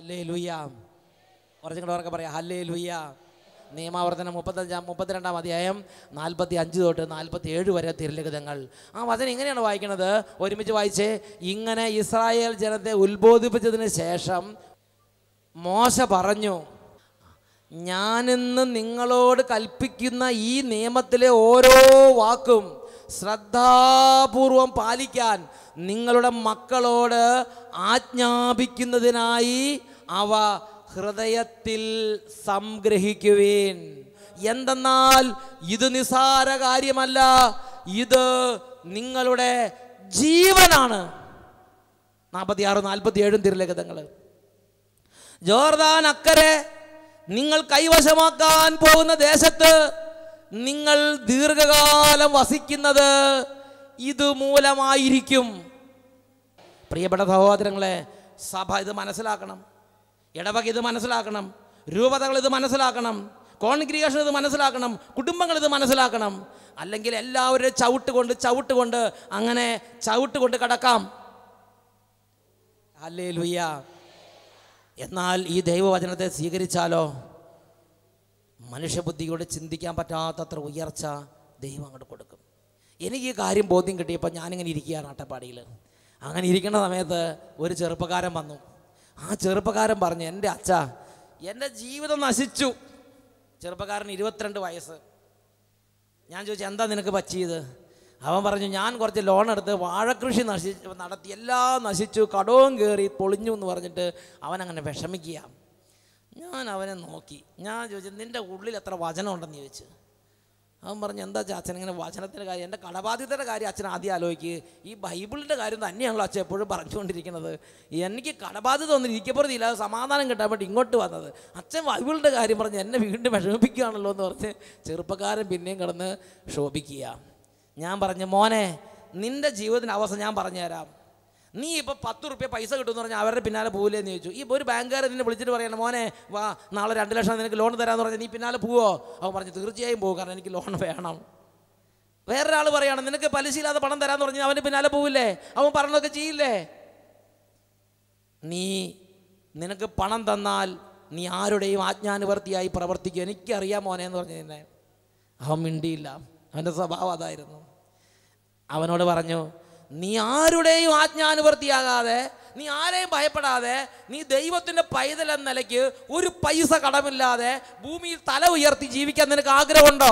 Hallelujah. കുറച്ചും കൂടെ ഉറക്കെ പറയാം, ഹല്ലേലൂയ. നിയമാവർത്തനം 32-ാം അധ്യായം 45 തൊട്ട് 47 വരെ തിരുലിഖിതങ്ങൾ. ആ വചനം ഇങ്ങനെയാണ് വായിക്കുന്നത്, ഒരുമിച്ച് വായിച്ചേ. ഇങ്ങനെ ഇസ്രായേൽ ജനത്തെ ഉത്ബോധിപ്പിച്ചതിന് ശേഷം മോശ പറഞ്ഞു, ഞാനിന്ന് നിങ്ങളോട് കൽപ്പിക്കുന്ന ഈ നിയമത്തിലെ ഓരോ വാക്കും ശ്രദ്ധാപൂർവം പാലിക്കാൻ നിങ്ങളുടെ മക്കളോട് ആജ്ഞാപിക്കുന്നതിനായി അവ ഹൃദയത്തിൽ സംഗ്രഹിക്കുവിൻ. എന്തെന്നാൽ ഇത് നിസ്സാര കാര്യമല്ല, ഇത് നിങ്ങളുടെ ജീവനാണ്. 46-47 തിരുലിഖിതങ്ങൾ. ജോർദാൻ അക്കരെ നിങ്ങൾ കൈവശമാക്കാൻ പോകുന്ന ദേശത്ത് നിങ്ങൾ ദീർഘകാലം വസിക്കുന്നത് ഇതുമൂലമായിരിക്കും. പ്രിയപ്പെട്ട സഹോദരങ്ങളെ, സഭ ഇത് മനസ്സിലാക്കണം, ഇടവക ഇത് മനസ്സിലാക്കണം, രൂപതകൾ ഇത് മനസ്സിലാക്കണം, കോൺഗ്രിഗേഷൻ ഇത് മനസ്സിലാക്കണം, കുടുംബങ്ങൾ ഇത് മനസ്സിലാക്കണം. അല്ലെങ്കിൽ എല്ലാവരും ചവിട്ടുകൊണ്ട് അങ്ങനെ ചവിട്ടുകൊണ്ട് കടക്കാം. ഹല്ലേലൂയ. എന്നാൽ ഈ ദൈവവചനത്തെ സ്വീകരിച്ചാലോ മനുഷ്യബുദ്ധിയോട് ചിന്തിക്കാൻ പറ്റാത്തത്ര ഉയർച്ച ദൈവം അങ്ങോട്ട് കൊടുക്കും. എനിക്ക് ഈ കാര്യം ബോധ്യം കിട്ടിയപ്പോൾ ഞാനിങ്ങനെ ഇരിക്കുകയാണ് അട്ടപ്പാടിയിൽ. അങ്ങനെ ഇരിക്കുന്ന സമയത്ത് ഒരു ചെറുപ്പക്കാരൻ വന്നു. ആ ചെറുപ്പക്കാരൻ പറഞ്ഞു, എൻ്റെ അച്ഛാ, എൻ്റെ ജീവിതം നശിച്ചു. ചെറുപ്പക്കാരൻ 22 വയസ്സ്. ഞാൻ ചോദിച്ചു, എന്താ നിനക്ക് പറ്റിയത്? അവൻ പറഞ്ഞു, ഞാൻ കുറച്ച് ലോൺ എടുത്ത് വാഴക്കൃഷി നടത്തി, എല്ലാം നശിച്ചു, കടവും കയറി പൊളിഞ്ഞു എന്ന് പറഞ്ഞിട്ട് അവനങ്ങനെ വിഷമിക്കുക. ഞാൻ അവനെ നോക്കി, ഞാൻ ചോദിച്ചു, നിൻ്റെ ഉള്ളിൽ എത്ര വചനം ഉണ്ടെന്ന് ചോദിച്ചു. അവൻ പറഞ്ഞു, എന്താ അച്ഛൻ ഇങ്ങനെ വചനത്തിൻ്റെ കാര്യം, എൻ്റെ കടബാധ്യതയുടെ കാര്യം അച്ഛൻ ആദ്യം ആലോചിക്കുക. ഈ ബൈബിളിൻ്റെ കാര്യം തന്നെയാണല്ലോ അച്ഛൻ എപ്പോഴും പറഞ്ഞുകൊണ്ടിരിക്കുന്നത്. എനിക്ക് കടബാധ്യത ഒന്നും ഇരിക്കപ്പുറത്തില്ല, സമാധാനം കിട്ടാൻ വേണ്ടി ഇങ്ങോട്ട് വന്നത്. അച്ഛൻ ബൈബിളിൻ്റെ കാര്യം പറഞ്ഞ് എന്നെ വീണ്ടും വിഷമിപ്പിക്കുകയാണല്ലോ എന്ന് പറഞ്ഞ് ചെറുപ്പക്കാരൻ പിന്നെയും കിടന്ന് ശോഭിക്കുക. ഞാൻ പറഞ്ഞു, മോനെ, നിൻ്റെ ജീവിതത്തിൻ്റെ അവസ്ഥ ഞാൻ പറഞ്ഞുതരാം. നീ ഇപ്പോൾ 10 റുപ്യ പൈസ കിട്ടുമെന്ന് പറഞ്ഞാൽ അവരുടെ പിന്നാലെ പോവില്ലേന്ന് ചോദിച്ചു. ഈ ഒരു ബാങ്കുകാരൻ നിന്നെ വിളിച്ചിട്ട് പറയണം, മോനെ വാ, നാളെ 2 ലക്ഷം നിനക്ക് ലോൺ തരാമെന്ന് പറഞ്ഞാൽ നീ പിന്നാലെ പോവോ? അവൻ പറഞ്ഞു, തീർച്ചയായും പോകും, കാരണം എനിക്ക് ലോൺ വേണം. വേറൊരാൾ പറയുകയാണ്, നിനക്ക് പലിശയില്ലാതെ പണം തരാമെന്ന് പറഞ്ഞാൽ അവൻ്റെ പിന്നാലെ പോവില്ലേ? അവൻ പറഞ്ഞതൊക്കെ ചെയ്യില്ലേ? നിനക്ക് പണം തന്നാൽ നീ ആരുടെയും ആജ്ഞാനുവർത്തിയായി പ്രവർത്തിക്കും. എനിക്കറിയാം മോനെ എന്ന് പറഞ്ഞു. നിന്നെ അവൻ മിണ്ടിയില്ല. അവൻ്റെ സ്വഭാവം അതായിരുന്നു. അവനോട് പറഞ്ഞു, നീ ആരുടെയും ആജ്ഞാനുവർത്തിയാകാതെ, നീ ആരെയും ഭയപ്പെടാതെ, നീ ദൈവത്തിൻ്റെ പൈതൽ എന്ന നിലയ്ക്ക് ഒരു പൈസ കടമില്ലാതെ ഭൂമിയിൽ തല ഉയർത്തി ജീവിക്കാൻ നിനക്ക് ആഗ്രഹമുണ്ടോ?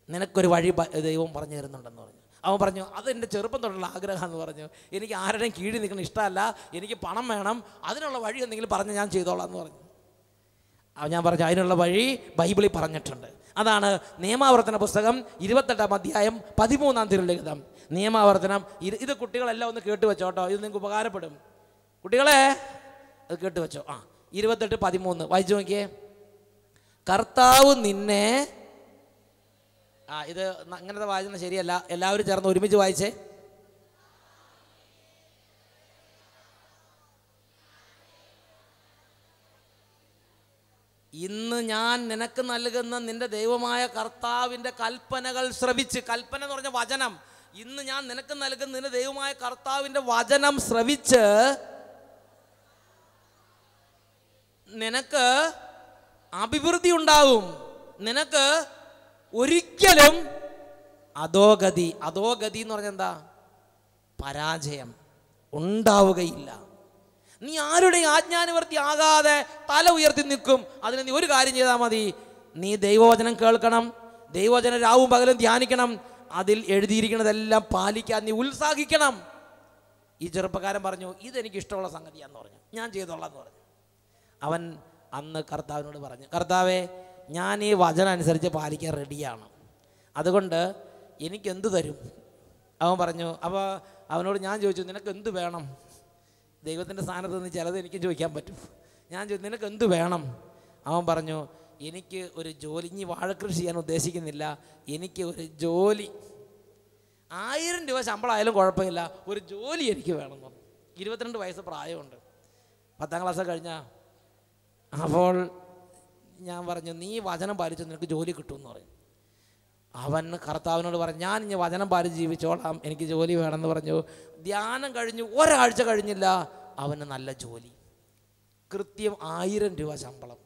നിനക്കൊരു വഴി ദൈവം പറഞ്ഞു തരുന്നുണ്ടെന്ന് പറഞ്ഞു. അവൻ പറഞ്ഞു, അതെൻ്റെ ചെറുപ്പം തൊട്ടുള്ള ആഗ്രഹമെന്ന് പറഞ്ഞു. എനിക്ക് ആരുടെയും കീഴിൽ നിൽക്കണം ഇഷ്ടമല്ല, എനിക്ക് പണം വേണം, അതിനുള്ള വഴി എന്തെങ്കിലും പറഞ്ഞ് ഞാൻ ചെയ്തോളാം എന്ന് പറഞ്ഞു. ഞാൻ പറഞ്ഞു, അതിനുള്ള വഴി ബൈബിളിൽ പറഞ്ഞിട്ടുണ്ട്. അതാണ് നിയമാവർത്തന പുസ്തകം 28-ാം അധ്യായം 13-ാം തിരുലിഖിതം. നിയമാവർത്തനം ഇത് കുട്ടികളെല്ലാം ഒന്ന് കേട്ട് വെച്ചോട്ടോ, ഇത് നിങ്ങൾക്ക് ഉപകാരപ്പെടും. കുട്ടികളെ അത് കേട്ട് വെച്ചോ. 28-13 വായിച്ചു നോക്കിയേ. കർത്താവ് നിന്നെ, ഇത് അങ്ങനത്തെ വായന ശരിയല്ല, എല്ലാവരും ചേർന്ന് ഒരുമിച്ച് വായിച്ചേ. ഇന്ന് ഞാൻ നിനക്ക് നൽകുന്ന നിന്റെ ദൈവമായ കർത്താവിൻ്റെ കൽപ്പനകൾ ശ്രവിച്ച്, കൽപ്പന എന്ന് പറഞ്ഞ വചനം, ഇന്ന് ഞാൻ നിനക്ക് നൽകുന്ന നിന്റെ ദൈവമായ കർത്താവിൻ്റെ വചനം ശ്രവിച്ച് നിനക്ക് അഭിവൃദ്ധി ഉണ്ടാവും. നിനക്ക് ഒരിക്കലും അധോഗതി എന്ന് പറഞ്ഞാൽ എന്താ? പരാജയം ഉണ്ടാവുകയില്ല. നീ ആരുടെയും ആജ്ഞാനുവർത്തി ആകാതെ തല ഉയർത്തി നിൽക്കും. അതിന് നീ ഒരു കാര്യം ചെയ്താൽ മതി, നീ ദൈവവചനം കേൾക്കണം, ദൈവവചനം രാവും പകലും ധ്യാനിക്കണം, അതിൽ എഴുതിയിരിക്കുന്നതെല്ലാം പാലിക്കാൻ നീ ഉത്സാഹിക്കണം. ഈ ചെറുപ്പക്കാരൻ പറഞ്ഞു, ഇതെനിക്ക് ഇഷ്ടമുള്ള സംഗതിയാന്ന് പറഞ്ഞു, ഞാൻ ചെയ്തോളാം എന്ന് പറഞ്ഞു. അവൻ അന്ന് കർത്താവിനോട് പറഞ്ഞു, കർത്താവേ, ഞാൻ ഈ വചനം അനുസരിച്ച് പാലിക്കാൻ റെഡിയാണ്, അതുകൊണ്ട് എനിക്കെന്ത് തരും? അവൻ പറഞ്ഞു. അപ്പോൾ അവനോട് ഞാൻ ചോദിച്ചു, നിനക്ക് എന്ത് വേണം? ദൈവത്തിൻ്റെ സ്ഥാനത്ത് നിന്ന് ചിലത് എനിക്ക് ചോദിക്കാൻ പറ്റും. ഞാൻ ചോദിച്ചു, നിനക്ക് എന്ത് വേണം? അവൻ പറഞ്ഞു, എനിക്ക് ഒരു ജോലി, ഇനി വാഴക്കൃഷി ചെയ്യാൻ ഉദ്ദേശിക്കുന്നില്ല, എനിക്ക് ഒരു ജോലി, 1000 രൂപ ശമ്പളം ആയാലും കുഴപ്പമില്ല, ഒരു ജോലി എനിക്ക് വേണമെന്ന് പറഞ്ഞു. 22 വയസ്സ് പ്രായമുണ്ട്, 10ാം ക്ലാസ് കഴിഞ്ഞാൽ. അപ്പോൾ ഞാൻ പറഞ്ഞു, നീ വചനം പാലിച്ചു നിനക്ക് ജോലി കിട്ടുമെന്ന് പറഞ്ഞു. അവൻ കർത്താവിനോട് പറഞ്ഞു, ഞാൻ ഇനി വചനം പാലിച്ച് ജീവിച്ചോളാം, എനിക്ക് ജോലി വേണമെന്ന് പറഞ്ഞു. ധ്യാനം കഴിഞ്ഞു ഒരാഴ്ച കഴിഞ്ഞില്ല, അവന് നല്ല ജോലി. കൃത്യം 1000 രൂപ ശമ്പളം.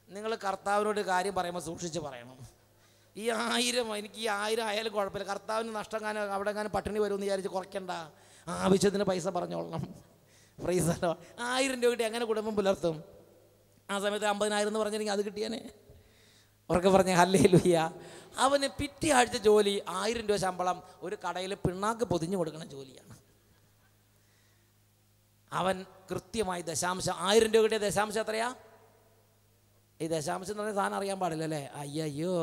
നിങ്ങൾ കർത്താവിനോട് കാര്യം പറയുമ്പോൾ സൂക്ഷിച്ച് പറയണം. ഈ 1000 എനിക്ക് ഈ 1000 ആയാലും കുഴപ്പമില്ല, കർത്താവിന് നഷ്ടം കാണാൻ അവിടെ കാണാൻ പട്ടിണി വരുമെന്ന് വിചാരിച്ച് കുറയ്ക്കണ്ട, ആവശ്യത്തിന് പൈസ പറഞ്ഞോളണം. പ്രൈസല്ലോ. 1000 രൂപ കിട്ടി എങ്ങനെ കുടുംബം പുലർത്തും? ആ സമയത്ത് 50,000 എന്ന് പറഞ്ഞില്ലെങ്കിൽ അത് കിട്ടിയാനേ. ഉറക്കെ പറഞ്ഞ ഹല്ലേലൂയ. അവന് പിറ്റേ ആഴ്ച ജോലി 1000 രൂപ ശമ്പളം, ഒരു കടയിൽ പിണ്ണാക്ക് പൊതിഞ്ഞു കൊടുക്കണ ജോലിയാണ്. അവൻ കൃത്യമായി ദശാംശം 1000 രൂപ കിട്ടിയ ദശാംശം എത്രയാ? ഈ ദശാംശം എന്ന് പറഞ്ഞ സാധനം അറിയാൻ പാടില്ലല്ലേ? അയ്യോ,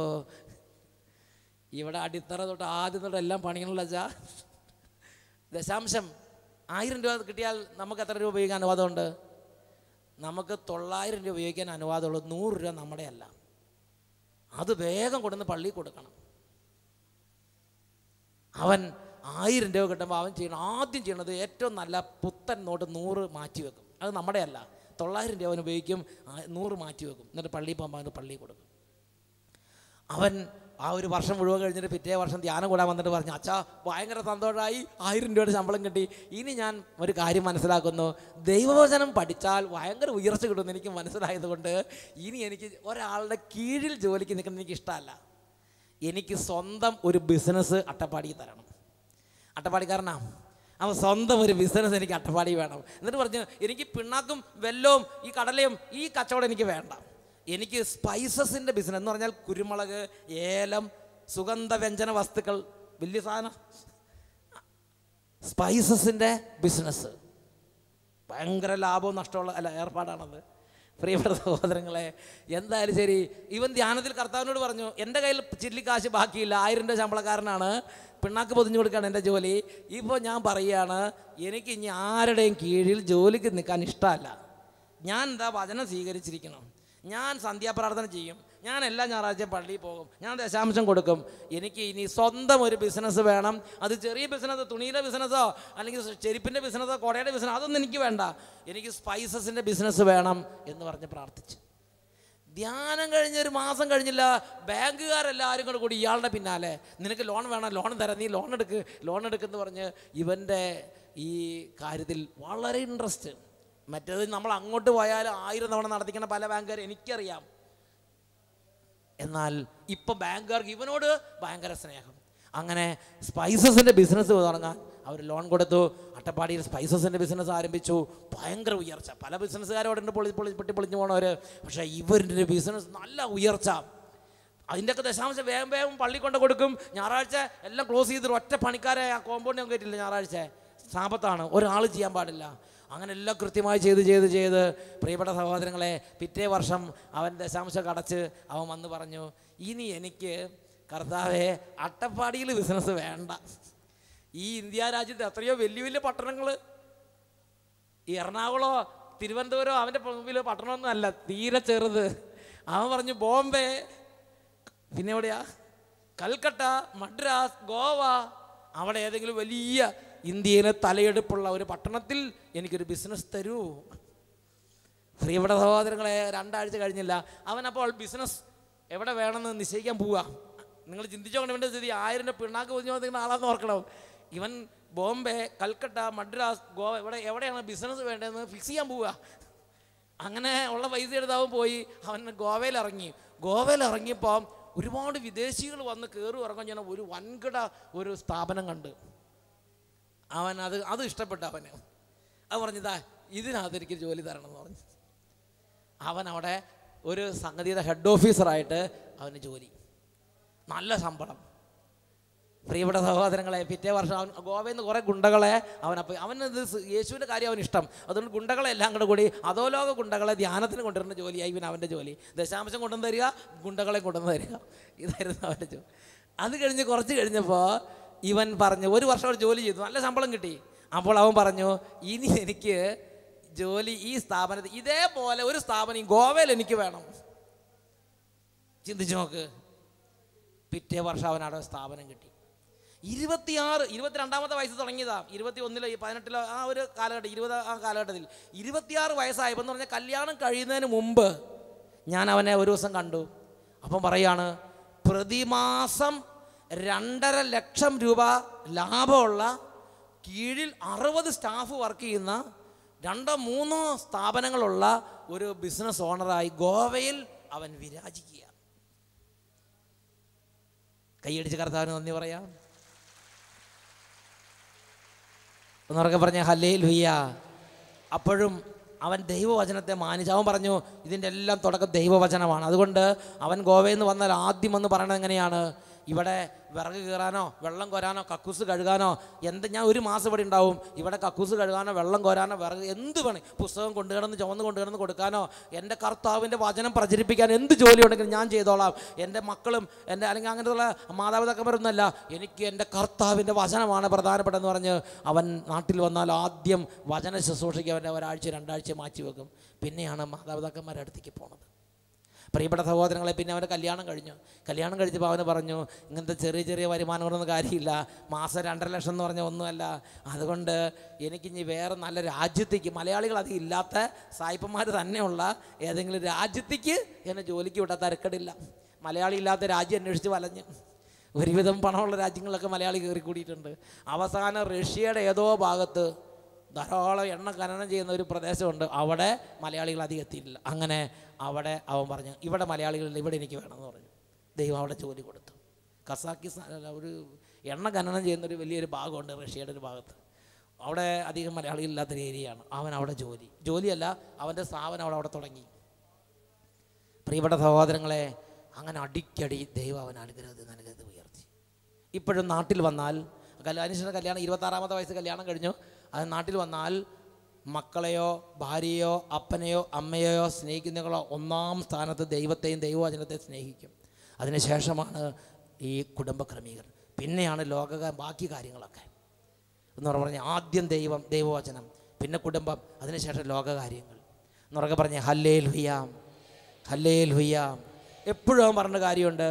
ഇവിടെ അടിത്തറ തൊട്ട് ആദ്യം തൊട്ട് എല്ലാം പണിയണല്ലോ വെച്ചാ. ദശാംശം 1000 രൂപ കിട്ടിയാൽ നമുക്ക് എത്ര രൂപ ഉപയോഗിക്കാൻ അനുവാദമുണ്ട്? നമുക്ക് 900 രൂപ ഉപയോഗിക്കാൻ അനുവാദമുള്ളൂ. 100 രൂപ നമ്മുടെ അല്ല. അത് വേഗം കൊണ്ടുവന്ന് പള്ളിയിൽ കൊടുക്കണം. അവൻ 1000 രൂപ കിട്ടുമ്പോൾ അവൻ ആദ്യം ചെയ്യണത് ഏറ്റവും നല്ല പുത്തൻ നോട്ട് 100 മാറ്റി വെക്കും. അത് നമ്മുടെ അല്ല, 900 രൂപ അവൻ ഉപയോഗിക്കും, 100 മാറ്റി വെക്കും. എന്നിട്ട് പള്ളിയിൽ പോകുമ്പോൾ അവന് പള്ളിയിൽ കൊടുക്കും. അവൻ ആ ഒരു വർഷം മുഴുവൻ കഴിഞ്ഞിട്ട് പിറ്റേ വർഷം ധ്യാനം കൂടാൻ വന്നിട്ട് പറഞ്ഞു, അച്ഛാ ഭയങ്കര സന്തോഷമായി, 1000 രൂപയുടെ ശമ്പളം കിട്ടി. ഇനി ഞാൻ ഒരു കാര്യം മനസ്സിലാക്കുന്നു, ദൈവവചനം പഠിച്ചാൽ ഭയങ്കര ഉയർച്ച കിട്ടുമെന്ന് എനിക്ക് മനസ്സിലായതുകൊണ്ട് ഇനി എനിക്ക് ഒരാളുടെ കീഴിൽ ജോലിക്ക് നിൽക്കുന്നത് എനിക്ക് ഇഷ്ടമല്ല. എനിക്ക് സ്വന്തം ഒരു ബിസിനസ് അട്ടപ്പാടി തരണം. അട്ടപ്പാടിക്കാരനാ അവൻ, സ്വന്തം ഒരു ബിസിനസ് എനിക്ക് അട്ടപ്പാടി വേണം. എന്നിട്ട് പറഞ്ഞു, എനിക്ക് പിണ്ണാക്കും വെല്ലവും ഈ കടലയും ഈ കച്ചവടം എനിക്ക് വേണ്ട, എനിക്ക് സ്പൈസസിൻ്റെ ബിസിനസ് എന്ന് പറഞ്ഞാൽ കുരുമുളക്, ഏലം, സുഗന്ധവ്യഞ്ജന വസ്തുക്കൾ, വലിയ സാധനം, സ്പൈസസിൻ്റെ ബിസിനസ്. ഭയങ്കര ലാഭവും നഷ്ടമുള്ള ഏർപ്പാടാണത്. പ്രിയപ്പെട്ട സഹോദരങ്ങളെ, എന്തായാലും ശരി, ഇവൻ ധ്യാനത്തിൽ കർത്താവിനോട് പറഞ്ഞു, എൻ്റെ കയ്യിൽ ചില്ലിക്കാശ് ബാക്കിയില്ല, 1000 രൂപ ശമ്പളക്കാരനാണ്, പിണ്ണാക്ക് പൊതിഞ്ഞു കൊടുക്കുകയാണ് എൻ്റെ ജോലി. ഇപ്പോൾ ഞാൻ പറയുകയാണ്, എനിക്ക് ഇനി ആരുടെയും കീഴിൽ ജോലിക്ക് നിൽക്കാൻ ഇഷ്ടമല്ല. ഞാൻ എന്താ വചനം സ്വീകരിച്ചിരിക്കണം, ഞാൻ സന്ധ്യാപ്രാർത്ഥന ചെയ്യും, ഞാൻ എല്ലാ ഞായറാഴ്ചയും പള്ളിയിൽ പോകും, ഞാൻ ദശാംശം കൊടുക്കും. എനിക്ക് ഇനി സ്വന്തം ഒരു ബിസിനസ് വേണം. അത് ചെറിയ ബിസിനസ്, തുണിയുടെ ബിസിനസ്സോ അല്ലെങ്കിൽ ചെരുപ്പിൻ്റെ ബിസിനസ്സോ കുടയുടെ ബിസിനസ്, അതൊന്നും എനിക്ക് വേണ്ട, എനിക്ക് സ്പൈസസിൻ്റെ ബിസിനസ് വേണം എന്ന് പറഞ്ഞ് പ്രാർത്ഥിച്ചു. ധ്യാനം കഴിഞ്ഞ് 1 മാസം കഴിഞ്ഞില്ല, ബാങ്കുകാരെല്ലാവരും കൂടി ഇയാളുടെ പിന്നാലെ, നിനക്ക് ലോൺ വേണം, ലോൺ തരാം, നീ ലോൺ എടുക്കെന്ന് പറഞ്ഞ് ഇവൻ്റെ ഈ കാര്യത്തിൽ വളരെ ഇൻട്രസ്റ്റ്. മറ്റേത് നമ്മൾ അങ്ങോട്ട് പോയാൽ 1000 തവണ നടത്തിക്കുന്ന പല ബാങ്കുകാർ എനിക്കറിയാം. എന്നാൽ ഇപ്പം ബാങ്കുകാർക്ക് ഇവനോട് ഭയങ്കര സ്നേഹം. അങ്ങനെ സ്പൈസസിൻ്റെ ബിസിനസ് തുടങ്ങാൻ അവർ ലോൺ കൊടുത്തു. അട്ടപ്പാടിയിൽ സ്പൈസസിൻ്റെ ബിസിനസ് ആരംഭിച്ചു. ഭയങ്കര ഉയർച്ച. പല ബിസിനസ്സുകാരോടുണ്ട് പൊളിഞ്ഞു പോണവർ, പക്ഷേ ഇവരുടെ ബിസിനസ് നല്ല ഉയർച്ച. അതിൻ്റെയൊക്കെ ദശാംശം വേഗം വേഗം പള്ളി കൊണ്ട് കൊടുക്കും. ഞായറാഴ്ച എല്ലാം ക്ലോസ് ചെയ്തിട്ട് ഒറ്റ പണിക്കാരെ ആ കോമ്പൗണ്ട് ഞാൻ കയറ്റില്ല. ഞായറാഴ്ച സാപത്താണ്, ഒരാൾ ചെയ്യാൻ പാടില്ല. അങ്ങനെ എല്ലാം കൃത്യമായി ചെയ്ത് പ്രിയപ്പെട്ട സഹോദരങ്ങളെ, പിറ്റേ വർഷം അവൻ ദശാംശം അടച്ച് അവൻ വന്ന് പറഞ്ഞു, ഇനി എനിക്ക് കർത്താവേ അട്ടപ്പാടിയിൽ ബിസിനസ് വേണ്ട. ഈ ഇന്ത്യ രാജ്യത്ത് എത്രയോ വലിയ വലിയ പട്ടണങ്ങൾ, ഈ എറണാകുളമോ തിരുവനന്തപുരം അവൻ്റെ മുമ്പിൽ പട്ടണമൊന്നും അല്ല, തീരെ ചെറുത്. അവൻ പറഞ്ഞു ബോംബെ, പിന്നെ എവിടെയാ, കൽക്കട്ട, മദ്രാസ്, ഗോവ, അവിടെ ഏതെങ്കിലും വലിയ ഇന്ത്യയിലെ തലയെടുപ്പുള്ള ഒരു പട്ടണത്തിൽ എനിക്കൊരു ബിസിനസ് തരൂ. പ്രിയപ്പെട്ട സഹോദരങ്ങളെ, 2 ആഴ്ച കഴിഞ്ഞില്ല, അവനപ്പോൾ ബിസിനസ് എവിടെ വേണമെന്ന് നിശ്ചയിക്കാൻ പോവുക. നിങ്ങൾ ചിന്തിച്ചോണ്ട് ഇവൻ്റെ സ്ഥിതി, 1000 രൂപ പിണ്ണാക്ക് പൊതിഞ്ഞു വന്നിരിക്കുന്ന ആളാന്ന് ഓർക്കണം. ഇവൻ ബോംബെ, കൽക്കട്ട, മദ്രാസ്, ഗോവ എവിടെയാണ് ബിസിനസ് വേണ്ടതെന്ന് ഫിക്സ് ചെയ്യാൻ പോവുക. അങ്ങനെ ഉള്ള പൈസ എടുത്താവും പോയി. അവൻ ഗോവയിൽ ഇറങ്ങിയപ്പോൾ ഒരുപാട് വിദേശികൾ വന്ന് കയറി ഇറങ്ങാൻ ചെയ്യുന്ന ഒരു വൻകിട ഒരു സ്ഥാപനം കണ്ട് അവൻ അത് ഇഷ്ടപ്പെട്ടു. അത് പറഞ്ഞതാ, ഇതിനകത്ത് എനിക്ക് ജോലി തരണം എന്ന് പറഞ്ഞു. അവൻ അവിടെ ഒരു സംഗതിയുടെ ഹെഡ് ഓഫീസറായിട്ട് അവന് ജോലി, നല്ല ശമ്പളം. പ്രിയപ്പെട്ട സഹോദരങ്ങളെ, പിറ്റേ വർഷം അവൻ ഗോവയിൽ നിന്ന് കുറേ ഗുണ്ടകളെ അവനത് യേശുവിൻ്റെ കാര്യം അവന് ഇഷ്ടം. അതുകൊണ്ട് ഗുണ്ടകളെ എല്ലാം കൂടി അധോലോക ഗുണ്ടകളെ ധ്യാനത്തിന് കൊണ്ടുവരുന്ന ജോലിയായി ഇവൻ അവൻ്റെ ജോലി. ദശാംശം കൊണ്ടുവന്ന് തരിക, ഗുണ്ടകളെ കൊണ്ടുവന്ന് തരിക, ഇതായിരുന്നു അവൻ്റെ ജോലി. അത് കഴിഞ്ഞ് കുറച്ച് കഴിഞ്ഞപ്പോൾ ഇവൻ പറഞ്ഞു, 1 വർഷം അവർ ജോലി ചെയ്തു, നല്ല ശമ്പളം കിട്ടി. അപ്പോൾ അവൻ പറഞ്ഞു, ഇനി എനിക്ക് ജോലി ഈ സ്ഥാപനത്തിൽ ഇതേപോലെ ഒരു സ്ഥാപനം ഗോവയിൽ എനിക്ക് വേണം. ചിന്തിച്ചു നോക്ക്. പിറ്റേ വർഷം അവനവിടെ സ്ഥാപനം കിട്ടി. 22-ാമത്തെ വയസ്സ് തുടങ്ങിയതാ. 21-ലോ 18-ലോ ആ ഒരു കാലഘട്ടം, 20 ആ കാലഘട്ടത്തിൽ 26 വയസ്സായപ്പോൾ എന്ന് പറഞ്ഞാൽ കല്യാണം കഴിയുന്നതിന് മുമ്പ് ഞാൻ അവനെ ഒരു ദിവസം കണ്ടു. അപ്പം പറയാണ്, പ്രതിമാസം 2.5 ലക്ഷം രൂപ ലാഭമുള്ള, കീഴിൽ 60 സ്റ്റാഫ് വർക്ക് ചെയ്യുന്ന 2-3 സ്ഥാപനങ്ങളുള്ള ഒരു ബിസിനസ് ഓണറായി ഗോവയിൽ അവൻ വിരാജിക്കുക. കൈയടിച്ച് കർത്താവിന് നന്ദി പറയാം. ഒന്നുറക്കെ പറഞ്ഞ ഹല്ലേലൂയ. അപ്പോഴും അവൻ ദൈവവചനത്തെ മാനിച്ചു. അവൻ പറഞ്ഞു ഇതിൻ്റെ എല്ലാം തുടക്കം ദൈവവചനമാണ്. അതുകൊണ്ട് അവൻ ഗോവയിൽ നിന്ന് വന്നാൽ ആദ്യം എന്ന് പറയണത് എങ്ങനെയാണ്? ഇവിടെ വിറക് കീറാനോ വെള്ളം കോരാനോ കക്കൂസ് കഴുകാനോ ഞാൻ 1 മാസം ഇവിടെ ഉണ്ടാവും. ഇവിടെ കക്കൂസ് കഴുകാനോ വെള്ളം കോരാനോ വിറക് എന്ത് വേണം, പുസ്തകം കൊണ്ടുകിടന്ന് ചുമന്ന് കൊണ്ടുകിടന്ന് കൊടുക്കാനോ, എൻ്റെ കർത്താവിൻ്റെ വചനം പ്രചരിപ്പിക്കാൻ എന്ത് ജോലി ഉണ്ടെങ്കിലും ഞാൻ ചെയ്തോളാം. എൻ്റെ മക്കളും എൻ്റെ അല്ലെങ്കിൽ അങ്ങനെയുള്ള മാതാപിതാക്കന്മാരൊന്നുമല്ല, എനിക്ക് എൻ്റെ കർത്താവിൻ്റെ വചനമാണ് പ്രധാനപ്പെട്ടതെന്ന് പറഞ്ഞ് അവൻ നാട്ടിൽ വന്നാൽ ആദ്യം വചന ശുശ്രൂഷയ്ക്ക് അവൻ്റെ 1 ആഴ്ച 2 ആഴ്ച മാറ്റി വെക്കും. പിന്നെയാണ് മാതാപിതാക്കന്മാരുടെ അടുത്തേക്ക് പോണത്. പ്രിയപ്പെട്ട സഹോദരങ്ങളെ, പിന്നെ അവൻ്റെ കല്യാണം കഴിച്ചപ്പോൾ അവന് പറഞ്ഞു ഇങ്ങനത്തെ ചെറിയ വരുമാനം കൊണ്ടൊന്നും കാര്യമില്ല, മാസം 2.5 ലക്ഷം എന്ന് പറഞ്ഞാൽ ഒന്നുമല്ല. അതുകൊണ്ട് എനിക്കിനി വേറെ നല്ല രാജ്യത്തേക്ക്, മലയാളികൾ അധികം ഇല്ലാത്ത സായിപ്പന്മാർ തന്നെയുള്ള ഏതെങ്കിലും രാജ്യത്തേക്ക് എന്നെ ജോലിക്ക് വിട്ടാൽ തിരക്കടില്ല. മലയാളി ഇല്ലാത്ത രാജ്യം അന്വേഷിച്ച് വലഞ്ഞ് ഒരുവിധം പണമുള്ള രാജ്യങ്ങളിലൊക്കെ മലയാളി കയറിക്കൂടിയിട്ടുണ്ട്. അവസാനം റഷ്യയുടെ ഏതോ ഭാഗത്ത് ധാരാളം എണ്ണ ഖനനം ചെയ്യുന്ന ഒരു പ്രദേശമുണ്ട്, അവിടെ മലയാളികൾ അധികം എത്തിയിട്ടില്ല. അങ്ങനെ അവിടെ അവൻ പറഞ്ഞു ഇവിടെ മലയാളികളില്ല, ഇവിടെ എനിക്ക് വേണമെന്ന് പറഞ്ഞു. ദൈവം അവിടെ ജോലി കൊടുത്തു. കസാക്കിസ്ഥാൻ ഒരു എണ്ണ ഖനനം ചെയ്യുന്നൊരു വലിയൊരു ഭാഗമുണ്ട് റഷ്യയുടെ ഒരു ഭാഗത്ത്, അവിടെ അധികം മലയാളികളില്ലാത്തൊരു ഏരിയയാണ്. അവൻ അവിടെ ജോലിയല്ല അവൻ്റെ സ്ഥാപനം അവിടെ തുടങ്ങി. പ്രിയപ്പെട്ട സഹോദരങ്ങളെ, അങ്ങനെ അടിക്കടി ദൈവം അവൻ അനുഗ്രഹത്തെ ഉയർത്തി. ഇപ്പോഴും നാട്ടിൽ വന്നാൽ അനുഷ്ഠ കല്യാണം 26-ാമത്തെ വയസ്സ് കല്യാണം കഴിഞ്ഞു. അത് നാട്ടിൽ വന്നാൽ മക്കളെയോ ഭാര്യയോ അപ്പനെയോ അമ്മയെയോ സ്നേഹിക്കുന്നവളോ 1-ാം സ്ഥാനത്ത് ദൈവത്തെയും ദൈവവചനത്തെ സ്നേഹിക്കും. അതിനുശേഷമാണ് ഈ കുടുംബ ക്രമീകരണം, പിന്നെയാണ് ബാക്കി കാര്യങ്ങളൊക്കെ എന്ന് പറഞ്ഞാൽ ആദ്യം ദൈവവചനം, പിന്നെ കുടുംബം, അതിനുശേഷം ലോകകാര്യങ്ങൾ എന്നുറക്കെ പറഞ്ഞ് ഹല്ലേലൂയാം ഹല്ലേലൂയാം. എപ്പോഴും അവൻ പറഞ്ഞ കാര്യമുണ്ട്,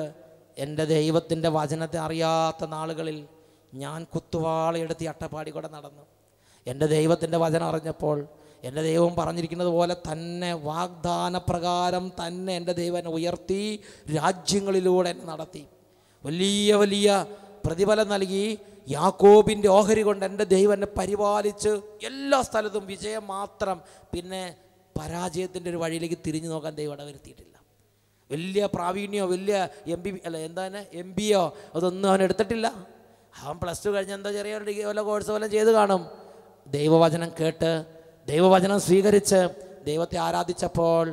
എൻ്റെ ദൈവത്തിൻ്റെ വചനത്തെ അറിയാത്ത നാളുകളിൽ ഞാൻ കുത്തുവാളയെടുത്ത് അട്ടപ്പാടി കൂടെ നടന്നു. എൻ്റെ ദൈവത്തിൻ്റെ വചനം അറിഞ്ഞപ്പോൾ എൻ്റെ ദൈവം പറഞ്ഞിരിക്കുന്നത് പോലെ തന്നെ വാഗ്ദാനപ്രകാരം തന്നെ എൻ്റെ ദൈവം എന്നെ ഉയർത്തി രാജ്യങ്ങളിലൂടെ എന്നെ നടത്തി. വലിയ പ്രതിഫലം നൽകി. യാക്കോബിൻ്റെ ഓഹരി കൊണ്ട് എൻ്റെ ദൈവം എന്നെ പരിപാലിച്ച് എല്ലാ സ്ഥലത്തും വിജയം മാത്രം. പിന്നെ പരാജയത്തിൻ്റെ ഒരു വഴിയിലേക്ക് തിരിഞ്ഞു നോക്കാൻ ദൈവം ഇടവരുത്തിയിട്ടില്ല. വലിയ പ്രാവീണ്യമോ വലിയ MBO അതൊന്നും അവൻ എടുത്തിട്ടില്ല. അവൻ +2 കഴിഞ്ഞ് എന്തോ ചെറിയ വല്ല കോഴ്സ് വല്ലതും ചെയ്ത് കാണും. ദൈവവചനം കേട്ട് ദൈവവചനം സ്വീകരിച്ച് ദൈവത്തെ ആരാധിച്ചപ്പോൾ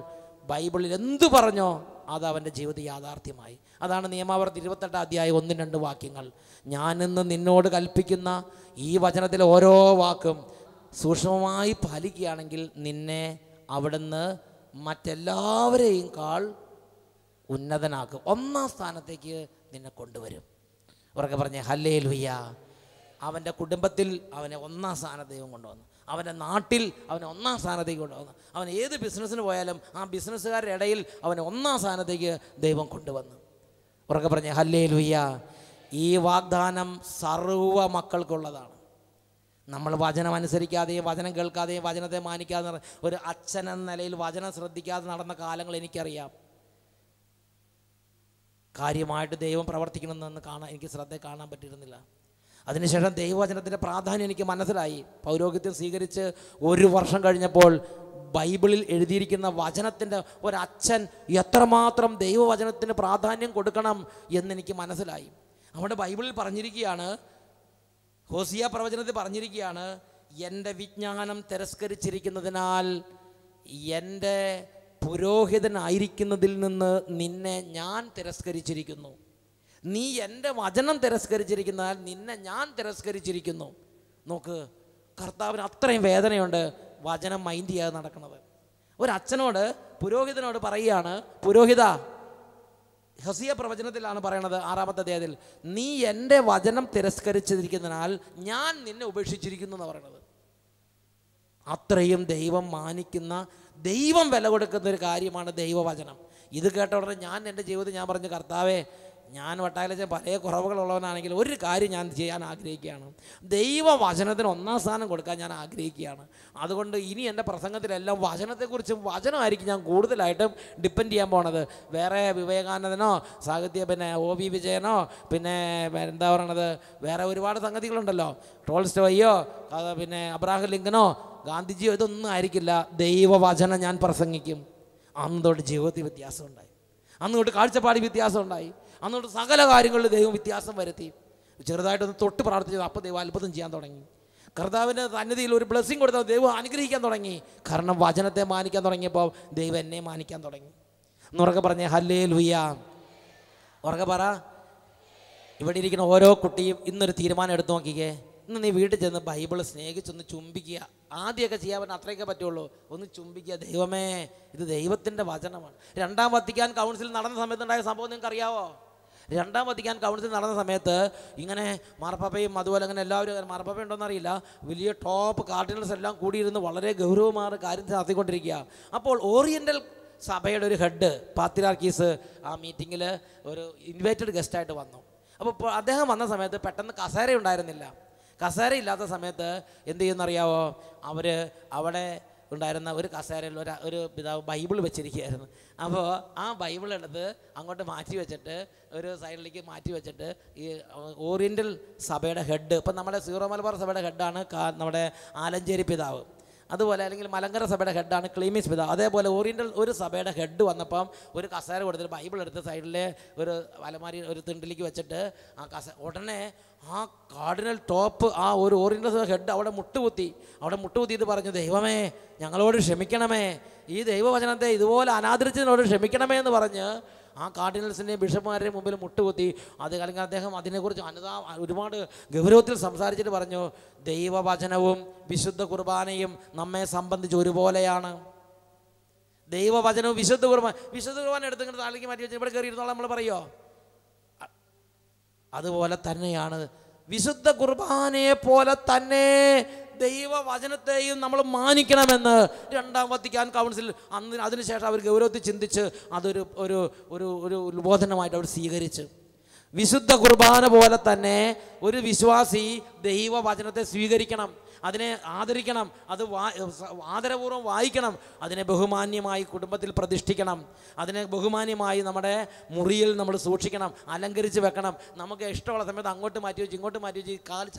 ബൈബിളിൽ എന്തു പറഞ്ഞോ അത് അവൻ്റെ ജീവിതത്തിൽ യാഥാർത്ഥ്യമായി. അതാണ് നിയമാവർത്തി 28 അധ്യായം 1-2 വാക്യങ്ങൾ. ഞാനിന്ന് നിന്നോട് കൽപ്പിക്കുന്ന ഈ വചനത്തിലെ ഓരോ വാക്കും സൂക്ഷ്മമായി പാലിക്കുകയാണെങ്കിൽ നിന്നെ അവിടുന്ന് മറ്റെല്ലാവരെയും കാൾ ഉന്നതനാക്കും, 1-ാം സ്ഥാനത്തേക്ക് നിന്നെ കൊണ്ടുവരും. ഉറക്കെ പറഞ്ഞേ ഹല്ലേലൂയ. അവൻ്റെ കുടുംബത്തിൽ അവനെ 1-ാം സ്ഥാനത്ത് ദൈവം കൊണ്ടുവന്നു. അവൻ്റെ നാട്ടിൽ അവനെ 1-ാം സ്ഥാനത്തേക്ക് കൊണ്ടുവന്നു. അവൻ ഏത് ബിസിനസ്സിന് പോയാലും ആ ബിസിനസ്സുകാരുടെ ഇടയിൽ അവനെ 1-ാം സ്ഥാനത്തേക്ക് ദൈവം കൊണ്ടുവന്നു. ഉറക്കെ പറഞ്ഞേ ഹല്ലേലൂയ. ഈ വാഗ്ദാനം സർവ്വ മക്കൾക്കുള്ളതാണ്. നമ്മൾ വചനം അനുസരിക്കാതെയും വചനം കേൾക്കാതെയും വചനത്തെ മാനിക്കാതെ ഒരു അച്ഛൻ എന്ന നിലയിൽ വചനം ശ്രദ്ധിക്കാതെ നടന്ന കാലങ്ങൾ എനിക്കറിയാം. കാര്യമായിട്ട് ദൈവം പ്രവർത്തിക്കണമെന്ന് എനിക്ക് ശ്രദ്ധ കാണാൻ പറ്റിയിരുന്നില്ല. അതിനുശേഷം ദൈവവചനത്തിൻ്റെ പ്രാധാന്യം എനിക്ക് മനസ്സിലായി. പൗരോഹിത്യം സ്വീകരിച്ച് 1 വർഷം കഴിഞ്ഞപ്പോൾ ബൈബിളിൽ എഴുതിയിരിക്കുന്ന വചനത്തിൻ്റെ ഒരച്ഛൻ എത്രമാത്രം ദൈവവചനത്തിന് പ്രാധാന്യം കൊടുക്കണം എന്നെനിക്ക് മനസ്സിലായി. അവിടെ ബൈബിളിൽ പറഞ്ഞിരിക്കുകയാണ്, ഹോസിയ പ്രവചനത്തിൽ പറഞ്ഞിരിക്കുകയാണ്, എൻ്റെ വിജ്ഞാനം തിരസ്കരിച്ചിരിക്കുന്നതിനാൽ എൻ്റെ പുരോഹിതനായിരിക്കുന്നതിൽ നിന്ന് നിന്നെ ഞാൻ തിരസ്കരിച്ചിരിക്കുന്നു. നീ എൻ്റെ വചനം തിരസ്കരിച്ചിരിക്കുന്നതിനാൽ നിന്നെ ഞാൻ തിരസ്കരിച്ചിരിക്കുന്നു. നോക്ക്, കർത്താവിന് അത്രയും വേദനയുണ്ട് വചനം മൈൻഡ് ചെയ്യാതെ നടക്കുന്നത്. ഒരച്ഛനോട് പുരോഹിതനോട് പറയുകയാണ്, പുരോഹിത, ഹോസിയ പ്രവചനത്തിലാണ് പറയണത് 6-ാമത്തെ അധ്യായത്തിൽ, നീ എൻ്റെ വചനം തിരസ്കരിച്ചിരിക്കുന്നതിനാൽ ഞാൻ നിന്നെ ഉപേക്ഷിച്ചിരിക്കുന്നു എന്ന് പറയണത്. അത്രയും ദൈവം മാനിക്കുന്ന, ദൈവം വില കൊടുക്കുന്ന ഒരു കാര്യമാണ് ദൈവവചനം. ഇത് കേട്ട ഉടനെ ഞാൻ എൻ്റെ ജീവിതത്തിൽ ഞാൻ പറഞ്ഞു, കർത്താവേ, ഞാൻ വട്ടായിലച്ച പല കുറവുകളുള്ളവനാണെങ്കിൽ ഒരു കാര്യം ഞാൻ ചെയ്യാൻ ആഗ്രഹിക്കുകയാണ്, ദൈവവചനത്തിന് 1-ാം സ്ഥാനം കൊടുക്കാൻ ഞാൻ ആഗ്രഹിക്കുകയാണ്. അതുകൊണ്ട് ഇനി എൻ്റെ പ്രസംഗത്തിലെല്ലാം വചനത്തെക്കുറിച്ചും വചനമായിരിക്കും ഞാൻ കൂടുതലായിട്ടും ഡിപ്പെൻഡ് ചെയ്യാൻ പോണത്. വേറെ വിവേകാനന്ദനോ പിന്നെ OV വിജയനോ പിന്നെ എന്താ പറയണത്, വേറെ ഒരുപാട് സംഗതികളുണ്ടല്ലോ, ടോൾസ്റ്റോയോ പിന്നെ അബ്രാഹം ലിങ്കനോ ഗാന്ധിജിയോ ഇതൊന്നും ആയിരിക്കില്ല, ദൈവവചനം ഞാൻ പ്രസംഗിക്കും. അന്ന് തൊട്ട് ജീവിതത്തിൽ വ്യത്യാസം ഉണ്ടായി, അന്ന് തൊട്ട് കാഴ്ചപ്പാടി വ്യത്യാസം ഉണ്ടായി, അന്ന് തൊട്ട് സകല കാര്യങ്ങളിൽ ദൈവം വ്യത്യാസം വരുത്തി. ചെറുതായിട്ടൊന്ന് തൊട്ട് പ്രാർത്ഥിച്ചത് അപ്പോൾ ദൈവം അത്ഭുതം ചെയ്യാൻ തുടങ്ങി. കർത്താവിൻ്റെ സന്നിധിയിൽ ഒരു ബ്ലെസ്സിങ് കൊടുത്താൽ ദൈവം അനുഗ്രഹിക്കാൻ തുടങ്ങി. കാരണം വചനത്തെ മാനിക്കാൻ തുടങ്ങിയപ്പോൾ ദൈവം എന്നെ മാനിക്കാൻ തുടങ്ങി. എന്നുറക്കെ പറഞ്ഞേ ഹല്ലേലൂയ. ഉറക്കെ പറ. ഇവിടെ ഇരിക്കുന്ന ഓരോ കുട്ടിയും ഇന്നൊരു തീരുമാനം എടുത്തു നോക്കിക്കേ. ഇന്ന് നീ വീട്ടിൽ ചെന്ന് ബൈബിൾ സ്നേഹിച്ചൊന്ന് ചുംബിക്കുക. ആദ്യമൊക്കെ ചെയ്യാൻ പറ്റുന്ന അത്രയൊക്കെ പറ്റുള്ളൂ. ഒന്ന് ചുംബിക്കുക. ദൈവമേ, ഇത് ദൈവത്തിൻ്റെ വചനമാണ്. രണ്ടാം വത്തിക്കാൻ കൗൺസിൽ നടന്ന സമയത്തുണ്ടായ സംഭവം നിങ്ങൾക്ക് അറിയാവോ? രണ്ടാം വത്തിക്കാൻ കൗൺസിൽ നടന്ന സമയത്ത് ഇങ്ങനെ മാർപ്പാപ്പയും അതുപോലെ അങ്ങനെ എല്ലാവരും, മാർപ്പാപ്പ ഉണ്ടോയെന്നറിയില്ല, വലിയ ടോപ്പ് കാർഡിനൽസ് എല്ലാം കൂടിയിരുന്ന് വളരെ ഗൗരവമായ കാര്യം നടത്തിക്കൊണ്ടിരിക്കുക. അപ്പോൾ ഓറിയൻ്റൽ സഭയുടെ ഒരു ഹെഡ് പാത്രിയാർക്കീസ് ആ മീറ്റിങ്ങിൽ ഒരു ഇൻവൈറ്റഡ് ഗസ്റ്റായിട്ട് വന്നു. അപ്പോൾ അദ്ദേഹം വന്ന സമയത്ത് പെട്ടെന്ന് കസേര ഉണ്ടായിരുന്നില്ല. കസേര ഇല്ലാത്ത സമയത്ത് എന്ത് ചെയ്യുമെന്നറിയാവോ? അവർ അവിടെ ഉണ്ടായിരുന്ന ഒരു കസേരയിൽ ഒരു പിതാവ് ബൈബിൾ വെച്ചിരിക്കുകയായിരുന്നു. അപ്പോൾ ആ ബൈബിൾ എടുത്ത് അങ്ങോട്ട് മാറ്റി വെച്ചിട്ട് ഒരു സൈഡിലേക്ക് മാറ്റി വെച്ചിട്ട് ഈ ഓറിയൻ്റൽ സഭയുടെ ഹെഡ്, ഇപ്പം നമ്മുടെ സീറോ മലബാർ സഭയുടെ ഹെഡാണ് നമ്മുടെ ആലഞ്ചേരി പിതാവ്, അതുപോലെ അല്ലെങ്കിൽ മലങ്കര സഭയുടെ ഹെഡാണ് ക്ലീമീസ് പിതാവ്. അതേപോലെ ഓറിയൻ്റൽ ഒരു സഭയുടെ ഹെഡ് വന്നപ്പം ഒരു കസേര കൊടുത്തിട്ട് ബൈബിൾ എടുത്ത് സൈഡിലെ ഒരു അലമാരി ഒരു തിണ്ടിലേക്ക് വെച്ചിട്ട് ആ ഉടനെ ആ കാർഡിനൽ ടോപ്പ് ആ ഒരു ഓറിയൻ്റൽ ഹെഡ് അവിടെ മുട്ടുകുത്തിയിട്ട് പറഞ്ഞു, ദൈവമേ ഞങ്ങളോട് ക്ഷമിക്കണമേ, ഈ ദൈവവചനത്തെ ഇതുപോലെ അനാദരിച്ചതിനോട് ക്ഷമിക്കണമേ എന്ന് പറഞ്ഞ് ആ കാർഡിനൽസിൻ്റെയും ബിഷപ്പുമാരുടെയും മുമ്പിൽ മുട്ടുകുത്തി. അത് അല്ലെങ്കിൽ അദ്ദേഹം അതിനെക്കുറിച്ച് ഒരുപാട് ഗൗരവത്തിൽ സംസാരിച്ചിട്ട് പറഞ്ഞു, ദൈവവചനവും വിശുദ്ധ കുർബാനയും നമ്മെ സംബന്ധിച്ച് ഒരുപോലെയാണ്. ദൈവവചനവും വിശുദ്ധ കുർബാന എടുത്തിങ്ങനെ താഴേക്ക് മാറ്റി വെച്ച് ഇവിടെ കയറിയിരുന്നോളാം നമ്മൾ പറയുമോ? അതുപോലെ തന്നെയാണ് വിശുദ്ധ കുർബാനയെ പോലെ തന്നെ ദൈവവചനത്തെയും നമ്മൾ മാനിക്കണമെന്ന് രണ്ടാം വത്തിക്കാൻ കൗൺസിൽ അതിനുശേഷം അവർ ഗൗരവത്തിൽ ചിന്തിച്ച് അതൊരു ഒരു ഒരു ഉത്ബോധനമായിട്ട് അവർ സ്വീകരിച്ച്. വിശുദ്ധ കുർബാന പോലെ തന്നെ ഒരു വിശ്വാസി ദൈവവചനത്തെ സ്വീകരിക്കണം, അതിനെ ആദരിക്കണം, അത് ആദരപൂർവ്വം വായിക്കണം, അതിനെ ബഹുമാന്യമായി കുടുംബത്തിൽ പ്രതിഷ്ഠിക്കണം, അതിനെ ബഹുമാന്യമായി നമ്മുടെ മുറിയിൽ നമ്മൾ സൂക്ഷിക്കണം, അലങ്കരിച്ച് വെക്കണം. നമുക്ക് ഇഷ്ടമുള്ള സമയത്ത് അങ്ങോട്ട് മാറ്റി വെച്ച് ഇങ്ങോട്ട് മാറ്റി വെച്ച്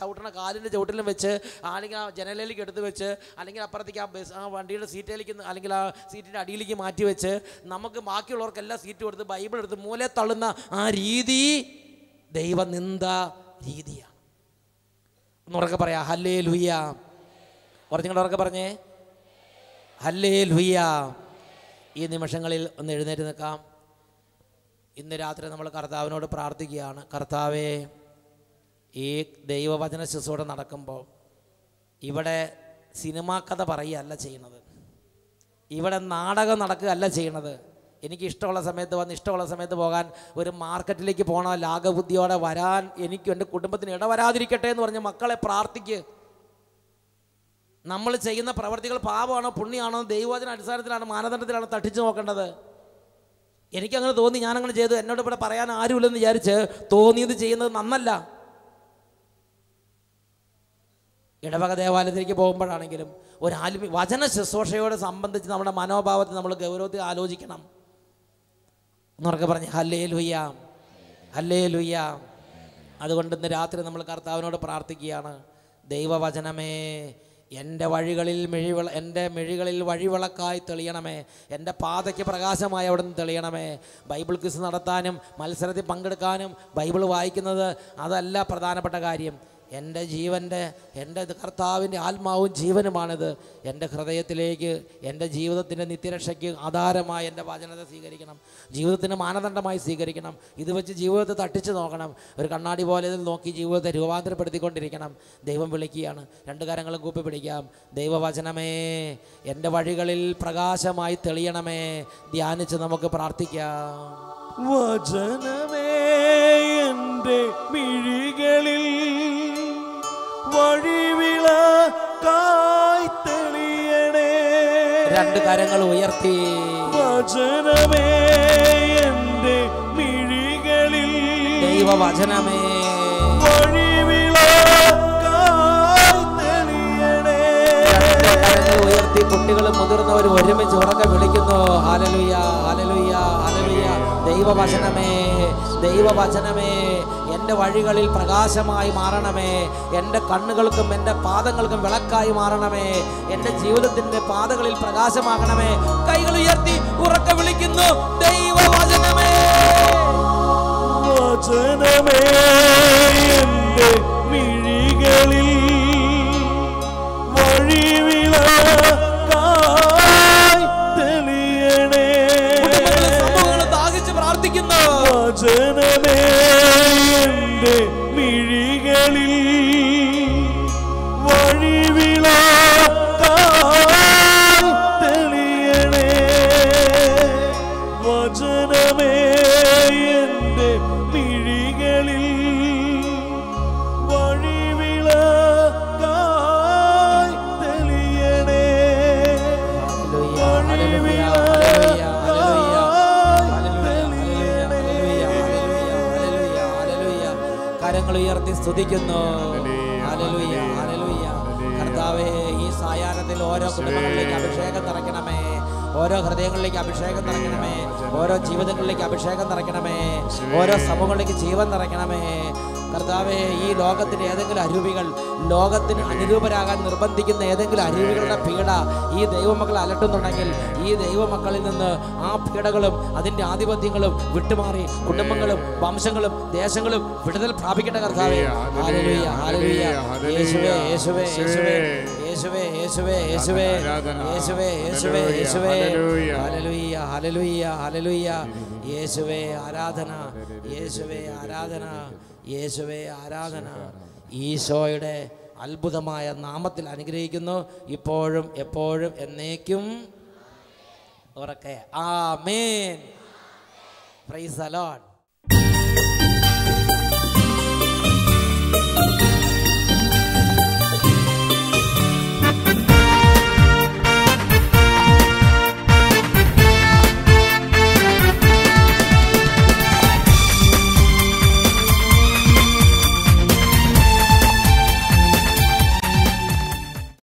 കാലിൻ്റെ ചവിട്ടിലും വെച്ച് അല്ലെങ്കിൽ ആ ജനലിലേക്ക് എടുത്ത് വെച്ച് അല്ലെങ്കിൽ അപ്പുറത്തേക്ക് ആ വണ്ടിയുടെ സീറ്റിലേക്ക് അല്ലെങ്കിൽ ആ സീറ്റിൻ്റെ അടിയിലേക്ക് മാറ്റി വെച്ച് നമുക്ക് ബാക്കിയുള്ളവർക്കെല്ലാം സീറ്റ് കൊടുത്ത് ബൈബിൾ എടുത്ത് മൂലെ തള്ളുന്ന ആ രീതി ദൈവനിന്ദ രീതിയാണ്. ഉറക്കെ പറയാം ഹല്ലേലൂയ. കുറച്ചുകൂടെ ഉറക്കെ പറഞ്ഞേ ഹല്ലേലൂയ. ഈ നിമിഷങ്ങളിൽ ഒന്ന് എഴുന്നേറ്റ് നിൽക്കാം. ഇന്ന് രാത്രി നമ്മൾ കർത്താവിനോട് പ്രാർത്ഥിക്കുകയാണ്, കർത്താവേ, ഈ ദൈവവചന ശുശ്രൂഷ നടക്കുമ്പോൾ ഇവിടെ സിനിമാ കഥ പറയുകയല്ല ചെയ്യുന്നത്, ഇവിടെ നാടകം നടക്കുകയല്ല ചെയ്യുന്നത്. എനിക്ക് ഇഷ്ടമുള്ള സമയത്ത് വന്ന് ഇഷ്ടമുള്ള സമയത്ത് പോകാൻ, ഒരു മാർക്കറ്റിലേക്ക് പോകണം ലാഘബുദ്ധിയോടെ വരാൻ എനിക്കും എൻ്റെ കുടുംബത്തിന് ഇടവരാതിരിക്കട്ടെ എന്ന് പറഞ്ഞ് മക്കളെ പ്രാർത്ഥിക്ക്. നമ്മൾ ചെയ്യുന്ന പ്രവർത്തികൾ പാപമാണോ പുണ്യമാണോ ദൈവവചന അടിസ്ഥാനത്തിലാണ് മാനദണ്ഡത്തിലാണ് തട്ടിച്ചു നോക്കേണ്ടത്. എനിക്കങ്ങനെ തോന്നി, ഞാനങ്ങനെ ചെയ്തു, എന്നോട് ഇവിടെ പറയാൻ ആരുമില്ലെന്ന് വിചാരിച്ച് തോന്നിയത് ചെയ്യുന്നത് നന്നല്ല. ഇടവക ദേവാലയത്തിലേക്ക് പോകുമ്പോഴാണെങ്കിലും ഒരു വചന ശുശ്രൂഷയോട് സംബന്ധിച്ച് നമ്മുടെ മനോഭാവത്തിൽ നമ്മൾ ഗൗരവത്തിൽ ആലോചിക്കണം. എന്നൊക്കെ പറഞ്ഞ് ഹല്ലേലൂയ ഹല്ലേലൂയ. അതുകൊണ്ട് ഇന്ന് രാത്രി നമ്മൾ കർത്താവിനോട് പ്രാർത്ഥിക്കുകയാണ്, ദൈവവചനമേ എൻ്റെ മിഴികളിൽ വഴിവിളക്കായി തെളിയണമേ, എൻ്റെ പാതയ്ക്ക് പ്രകാശമായി അവിടെ നിന്ന് തെളിയണമേ. ബൈബിൾ ക്വിസ് നടത്താനും മത്സരത്തിൽ പങ്കെടുക്കാനും ബൈബിൾ വായിക്കുന്നത് അതല്ല പ്രധാനപ്പെട്ട കാര്യം. എൻ്റെ കർത്താവിൻ്റെ ആത്മാവും ജീവനുമാണിത്. എൻ്റെ ഹൃദയത്തിലേക്ക് എൻ്റെ ജീവിതത്തിൻ്റെ നിത്യരക്ഷയ്ക്ക് ആധാരമായി എൻ്റെ വചനത്തെ സ്വീകരിക്കണം, ജീവിതത്തിൻ്റെ മാനദണ്ഡമായി സ്വീകരിക്കണം. ഇത് വെച്ച് ജീവിതത്തെ തട്ടിച്ച് നോക്കണം, ഒരു കണ്ണാടി പോലെ ഇതിൽ നോക്കി ജീവിതത്തെ രൂപാന്തരപ്പെടുത്തിക്കൊണ്ടിരിക്കണം. ദൈവം വിളിക്കുകയാണ്, രണ്ട് കരങ്ങളും കൂപ്പി പിടിക്കാം. ദൈവവചനമേ എൻ്റെ വഴികളിൽ പ്രകാശമായി തെളിയണമേ. ധ്യാനിച്ച് നമുക്ക് പ്രാർത്ഥിക്കാം. വചനമേ എൻ്റെ മിഴികളിൽ വഴിവിളക്കായി തെളിയണേ. രണ്ട് കരങ്ങൾ ഉയർത്തി. വചനമേ എൻ്റെ മിഴികളിൽ ദൈവവചനമേ വഴിവിളക്കായി തെളിയണേ. രണ്ട് കരങ്ങൾ ഉയർത്തി കുട്ടികളും മുതിർന്നവരും ഒരുമിച്ച് ഉറക്കെ വിളിക്കുന്നു, ഹല്ലേലൂയ ഹല്ലേലൂയ ഹല്ലേലൂയ. ദൈവവചനമേ ദൈവവചനമേ എൻ്റെ വഴികളിൽ പ്രകാശമായി മാറണമേ. എൻ്റെ കണ്ണുകൾക്കും എൻ്റെ പാദങ്ങൾക്കും വിളക്കായി മാറണമേ. എൻ്റെ ജീവിതത്തിൻ്റെ പാതകളിൽ പ്രകാശമാകണമേ. കൈകൾ ഉയർത്തി ഉറക്കെ വിളിക്കുന്നു, ദൈവവചനമേ. വചനമേ എൻ്റെ മിഴികളിൽ വഴിവിളക്കായി തെളിയണേ. സമൂഹങ്ങൾ ദാഹിച്ച് പ്രാർത്ഥിക്കുന്നു. വചനമേ എൻ്റെ മിഴികളിൽ വഴിവിളക്കായി തെളിയണേ. വചനമേ എൻ്റെ മിഴികളിൽ വഴിവിളക്കായി തെളിയണേ. കരങ്ങൾ ഉയർത്തി സ്തുതിക്കുന്നു. Hallelujah, hallelujah. കർത്താവേ, ഈ സായാഹ്നത്തിൽ ഓരോ കുടുംബങ്ങളിലേക്ക് അഭിഷേകം നിറയ്ക്കണമേ. ഓരോ ഹൃദയങ്ങളിലേക്ക് അഭിഷേകം നിറയ്ക്കണമേ. ഓരോ ജീവിതങ്ങളിലേക്ക് അഭിഷേകം നിറയ്ക്കണമേ. ഓരോ സമൂഹങ്ങളിലേക്ക് ജീവൻ നിറയ്ക്കണമേ. കർത്താവേ, ഈ ലോകത്തിൻ്റെ ഏതെങ്കിലും അരൂപികൾ, ലോകത്തിന് അനുരൂപരാകാൻ നിർബന്ധിക്കുന്ന ഏതെങ്കിലും അരൂപികളുടെ പീഡ ഈ ദൈവമക്കൾ അലട്ടുന്നുണ്ടെങ്കിൽ ഈ ദൈവമക്കളിൽ നിന്ന് ആ പീഡകളും അതിൻ്റെ ആധിപത്യങ്ങളും വിട്ടുമാറി കുടുംബങ്ങളും വംശങ്ങളും ദേശങ്ങളും വിടുതൽ പ്രാപിക്കട്ടെ. കർത്താവേ, ഹല്ലേലൂയ, ഹല്ലേലൂയ. യേശുവേ, യേശുവേ, യേശുവേ, യേശുവേ, യേശുവേ, യേശുവേ, യേശുവേ, യേശുവേ, യേശുവേ. Hallelujah, hallelujah, hallelujah. യേശുവേ ആരാധന, യേശുവേ ആരാധന, യേശുവേ ആരാധന. ഈശോയുടെ അത്ഭുതമായ നാമത്തിൽ അനുഗ്രഹിക്കുന്നു, ഇപ്പോഴും എപ്പോഴും എന്നേക്കും. ഉറക്കെ ആമേൻ. Praise the Lord.